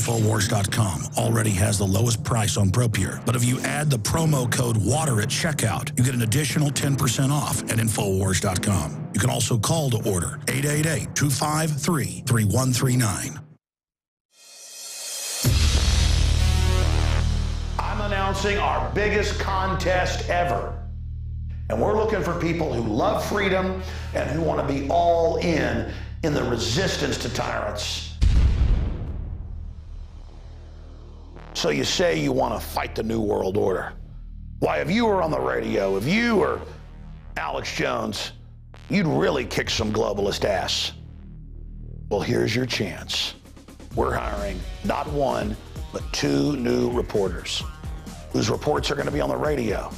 INFOWARS.com already has the lowest price on ProPure. But if you add the promo code WATER at checkout, you get an additional 10% off at INFOWARS.com. You can also call to order 888-253-3139. I'm announcing our biggest contest ever. And we're looking for people who love freedom and who want to be all in the resistance to tyrants. So you say you want to fight the New World Order. Why, if you were on the radio, if you were Alex Jones, you'd really kick some globalist ass. Well, here's your chance. We're hiring not one, but 2 new reporters whose reports are going to be on the radio,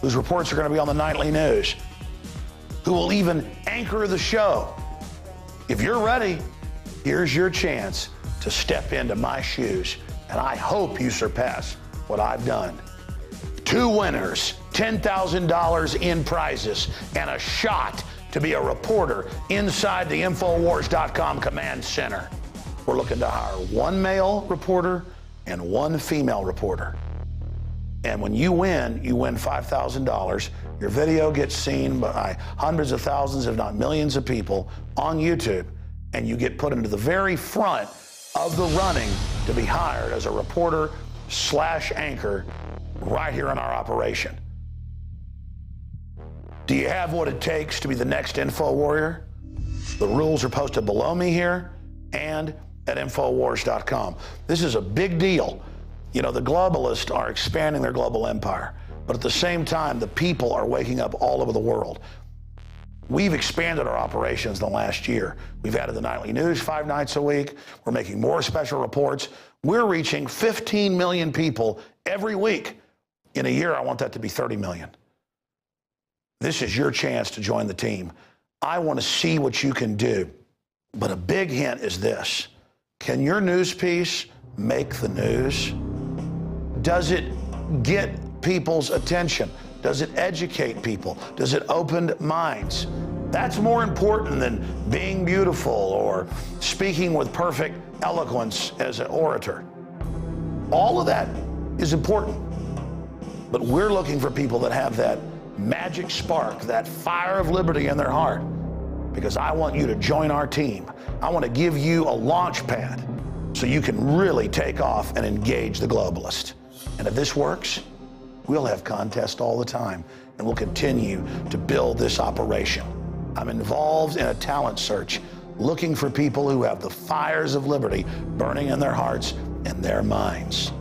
whose reports are going to be on the nightly news, who will even anchor the show. If you're ready, here's your chance to step into my shoes, and I hope you surpass what I've done. 2 winners, $10,000 in prizes, and a shot to be a reporter inside the INFOWARS.com command center. We're looking to hire 1 male reporter and 1 female reporter. And when you win $5,000. Your video gets seen by hundreds of thousands, if not millions of people on YouTube, and you get put into the very front of the running to be hired as a reporter/anchor right here in our operation. Do you have what it takes to be the next Info Warrior? The rules are posted below me here and at INFOWARS.com. This is a big deal. You know, the globalists are expanding their global empire, but at the same time, the people are waking up all over the world. We've expanded our operations in the last year. We've added the nightly news 5 nights a week. We're making more special reports. We're reaching 15 million people every week. In a year, I want that to be 30 million. This is your chance to join the team. I want to see what you can do. But a big hint is this. Can your news piece make the news? Does it get people's attention? Does it educate people? Does it open minds? That's more important than being beautiful or speaking with perfect eloquence as an orator. All of that is important. But we're looking for people that have that magic spark, that fire of liberty in their heart, because I want you to join our team. I want to give you a launch pad so you can really take off and engage the globalist. And if this works, we'll have contests all the time, and we'll continue to build this operation. I'm involved in a talent search, looking for people who have the fires of liberty burning in their hearts and their minds.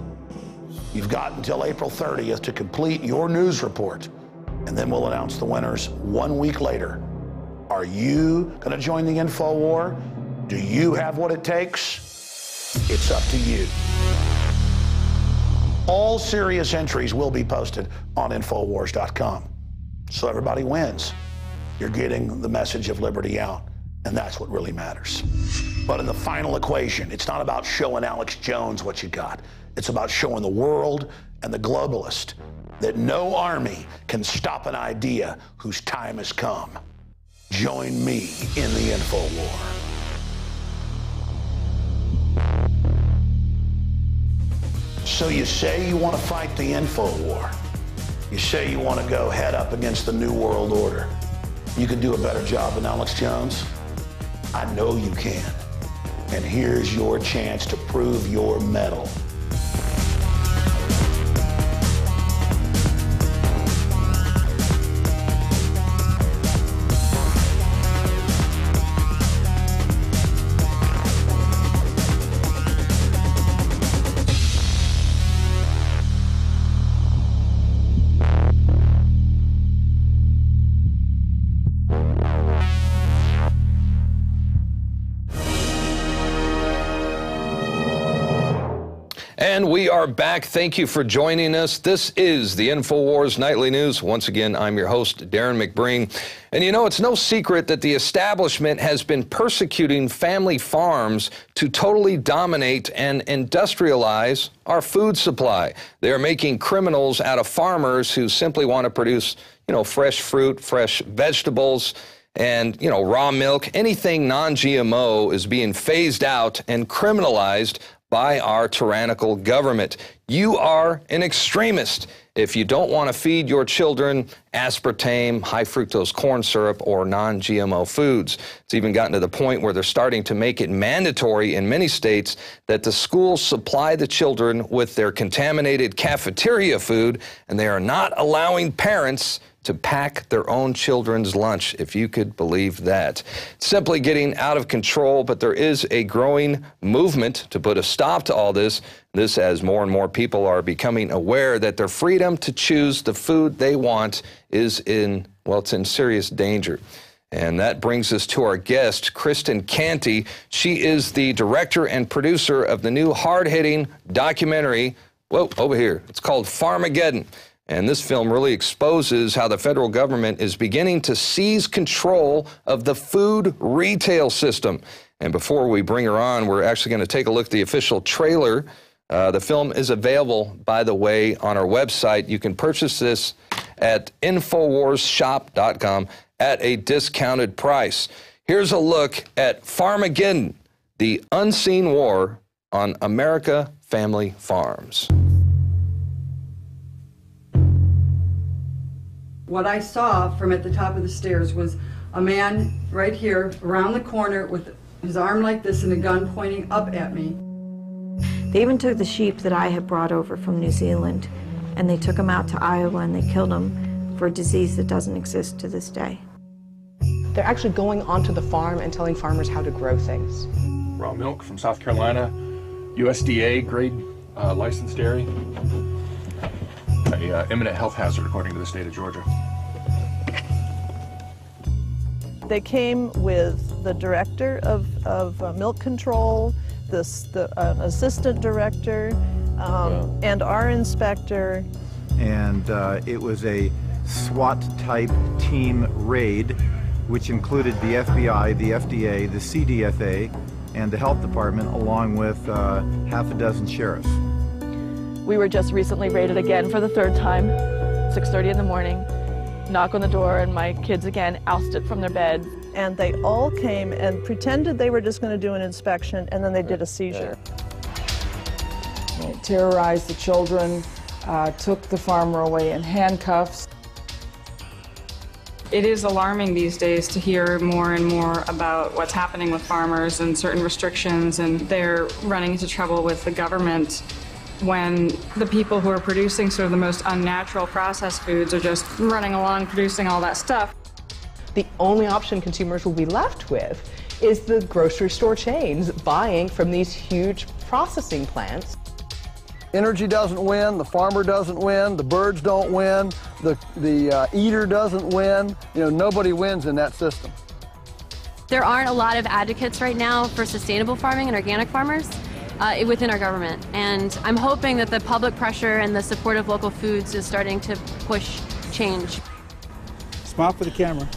You've got until April 30th to complete your news report, and then we'll announce the winners 1 week later. Are you going to join the Info War? Do you have what it takes? It's up to you. All serious entries will be posted on INFOWARS.com. So everybody wins. You're getting the message of liberty out, and that's what really matters. But in the final equation, it's not about showing Alex Jones what you got. It's about showing the world and the globalist that no army can stop an idea whose time has come. Join me in the Info War. So you say you want to fight the Info War. You say you want to go head up against the New World Order. You can do a better job than Alex Jones? I know you can. And here's your chance to prove your mettle. And we are back. Thank you for joining us. This is the InfoWars Nightly News. Once again, I'm your host, Darren McBring. And you know, it's no secret that the establishment has been persecuting family farms to totally dominate and industrialize our food supply. They are making criminals out of farmers who simply want to produce, fresh fruit, fresh vegetables, and, raw milk. Anything non-GMO is being phased out and criminalized by our tyrannical government. You are an extremist if you don't want to feed your children aspartame, high fructose corn syrup, or non-GMO foods. It's even gotten to the point where they're starting to make it mandatory in many states that the schools supply the children with their contaminated cafeteria food, and they are not allowing parents to pack their own children's lunch, if you could believe that. It's simply getting out of control, but there is a growing movement to put a stop to all this. This as more and more people are becoming aware that their freedom to choose the food they want is in serious danger. And that brings us to our guest, Kristen Canty. She is the director and producer of the new hard-hitting documentary, over here. It's called Farmageddon. And this film really exposes how the federal government is beginning to seize control of the food retail system. And before we bring her on, we're actually going to take a look at the official trailer. The film is available, by the way, on our website. You can purchase this at INFOWARSshop.com at a discounted price. Here's a look at Farmageddon, the unseen war on America family farms. What I saw from at the top of the stairs was a man right here around the corner with his arm like this and a gun pointing up at me. They even took the sheep that I had brought over from New Zealand and they took them out to Iowa and they killed them for a disease that doesn't exist to this day. They're actually going onto the farm and telling farmers how to grow things. Raw milk from South Carolina, USDA grade licensed dairy. A imminent health hazard according to the state of Georgia. They came with the director of milk control, the assistant director, and our inspector. And it was a SWAT-type team raid, which included the FBI, the FDA, the CDFA, and the health department, along with half a dozen sheriffs. We were just recently raided again for the third time, 6:30 in the morning. Knock on the door and my kids again ousted from their bed. And they all came and pretended they were just going to do an inspection, and then they did a seizure. They terrorized the children, took the farmer away in handcuffs. It is alarming these days to hear more and more about what's happening with farmers and certain restrictions, and they're running into trouble with the government when the people who are producing sort of the most unnatural processed foods are just running along producing all that stuff. The only option consumers will be left with is the grocery store chains buying from these huge processing plants. Energy doesn't win, the farmer doesn't win, the birds don't win, the eater doesn't win. You know, nobody wins in that system. There aren't a lot of advocates right now for sustainable farming and organic farmers within our government. And I'm hoping that the public pressure and the support of local foods is starting to push change. Smile for the camera.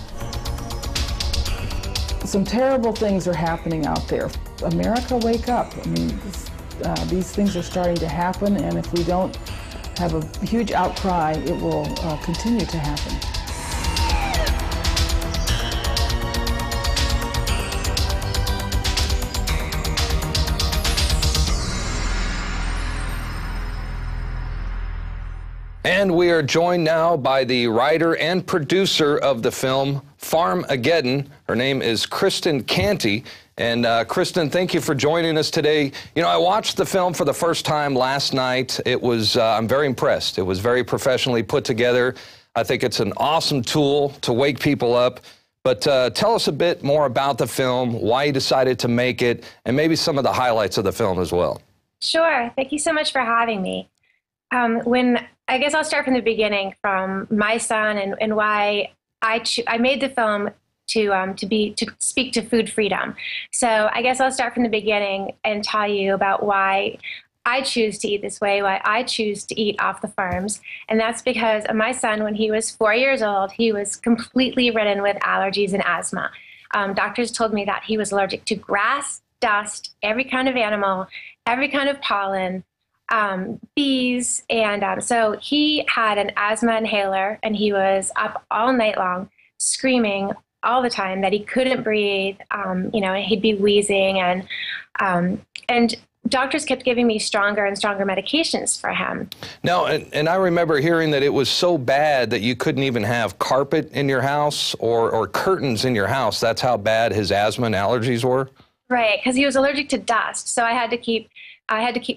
Some terrible things are happening out there. America, wake up. I mean, these things are starting to happen, and if we don't have a huge outcry, it will continue to happen. And we are joined now by the writer and producer of the film Farmageddon. Her name is Kristen Canty. And Kristen, thank you for joining us today. You know, I watched the film for the first time last night. It was, I'm very impressed. It was very professionally put together. I think it's an awesome tool to wake people up. But tell us a bit more about the film, why you decided to make it, and maybe some of the highlights of the film as well. Sure. Thank you so much for having me. I guess I'll start from the beginning, from my son and why I made the film to speak to food freedom. So I guess I'll start from the beginning and tell you about why I choose to eat this way, why I choose to eat off the farms. And that's because my son, when he was 4 years old, he was completely ridden with allergies and asthma. Doctors told me that he was allergic to grass, dust, every kind of animal, every kind of pollen, bees, and so he had an asthma inhaler, and he was up all night long screaming all the time that he couldn't breathe. You know, he'd be wheezing, and doctors kept giving me stronger and stronger medications for him. No, and I remember hearing that it was so bad that you couldn't even have carpet in your house or curtains in your house. That's how bad his asthma and allergies were? Right, because he was allergic to dust. So I had to keep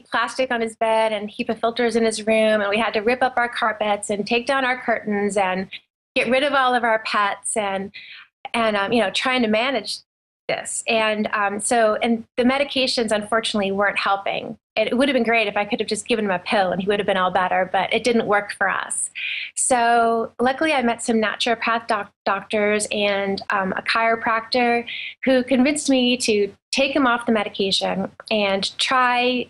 plastic on his bed and HEPA filters in his room, and we had to rip up our carpets and take down our curtains and get rid of all of our pets and you know, trying to manage this. And the medications unfortunately weren't helping. It would have been great if I could have just given him a pill and he would have been all better, but it didn't work for us. So luckily I met some naturopath doctors and a chiropractor who convinced me to take him off the medication and try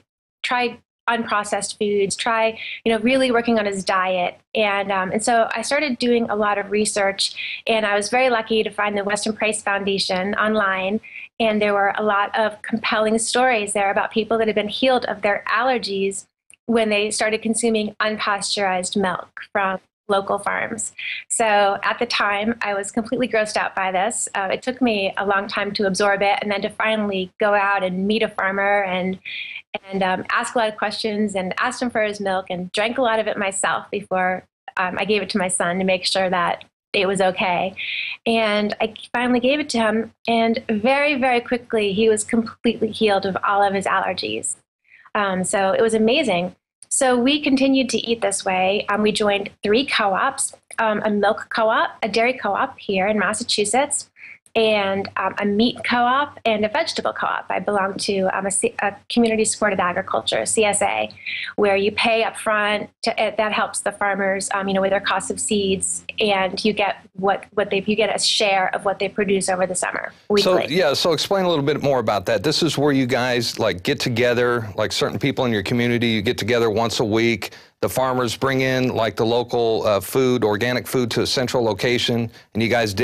unprocessed foods, try, you know, really working on his diet. And so I started doing a lot of research, and I was very lucky to find the Weston Price Foundation online. And there were a lot of compelling stories there about people that had been healed of their allergies when they started consuming unpasteurized milk from local farms. So at the time, I was completely grossed out by this. It took me a long time to absorb it, and then to finally go out and meet a farmer and ask a lot of questions and asked him for his milk and drank a lot of it myself before I gave it to my son to make sure that it was okay. And I finally gave it to him, and very, very quickly, he was completely healed of all of his allergies. So it was amazing. So we continued to eat this way. We joined 3 co-ops, a milk co-op, a dairy co-op here in Massachusetts, and a meat co-op and a vegetable co-op. I belong to a community supported agriculture, CSA, where you pay up front. That helps the farmers, you know, with their cost of seeds, and you get you get a share of what they produce over the summer weekly. So explain a little bit more about that. This is where you guys like get together, like certain people in your community, you get together once a week. The farmers bring in like the local food, organic food, to a central location, and you guys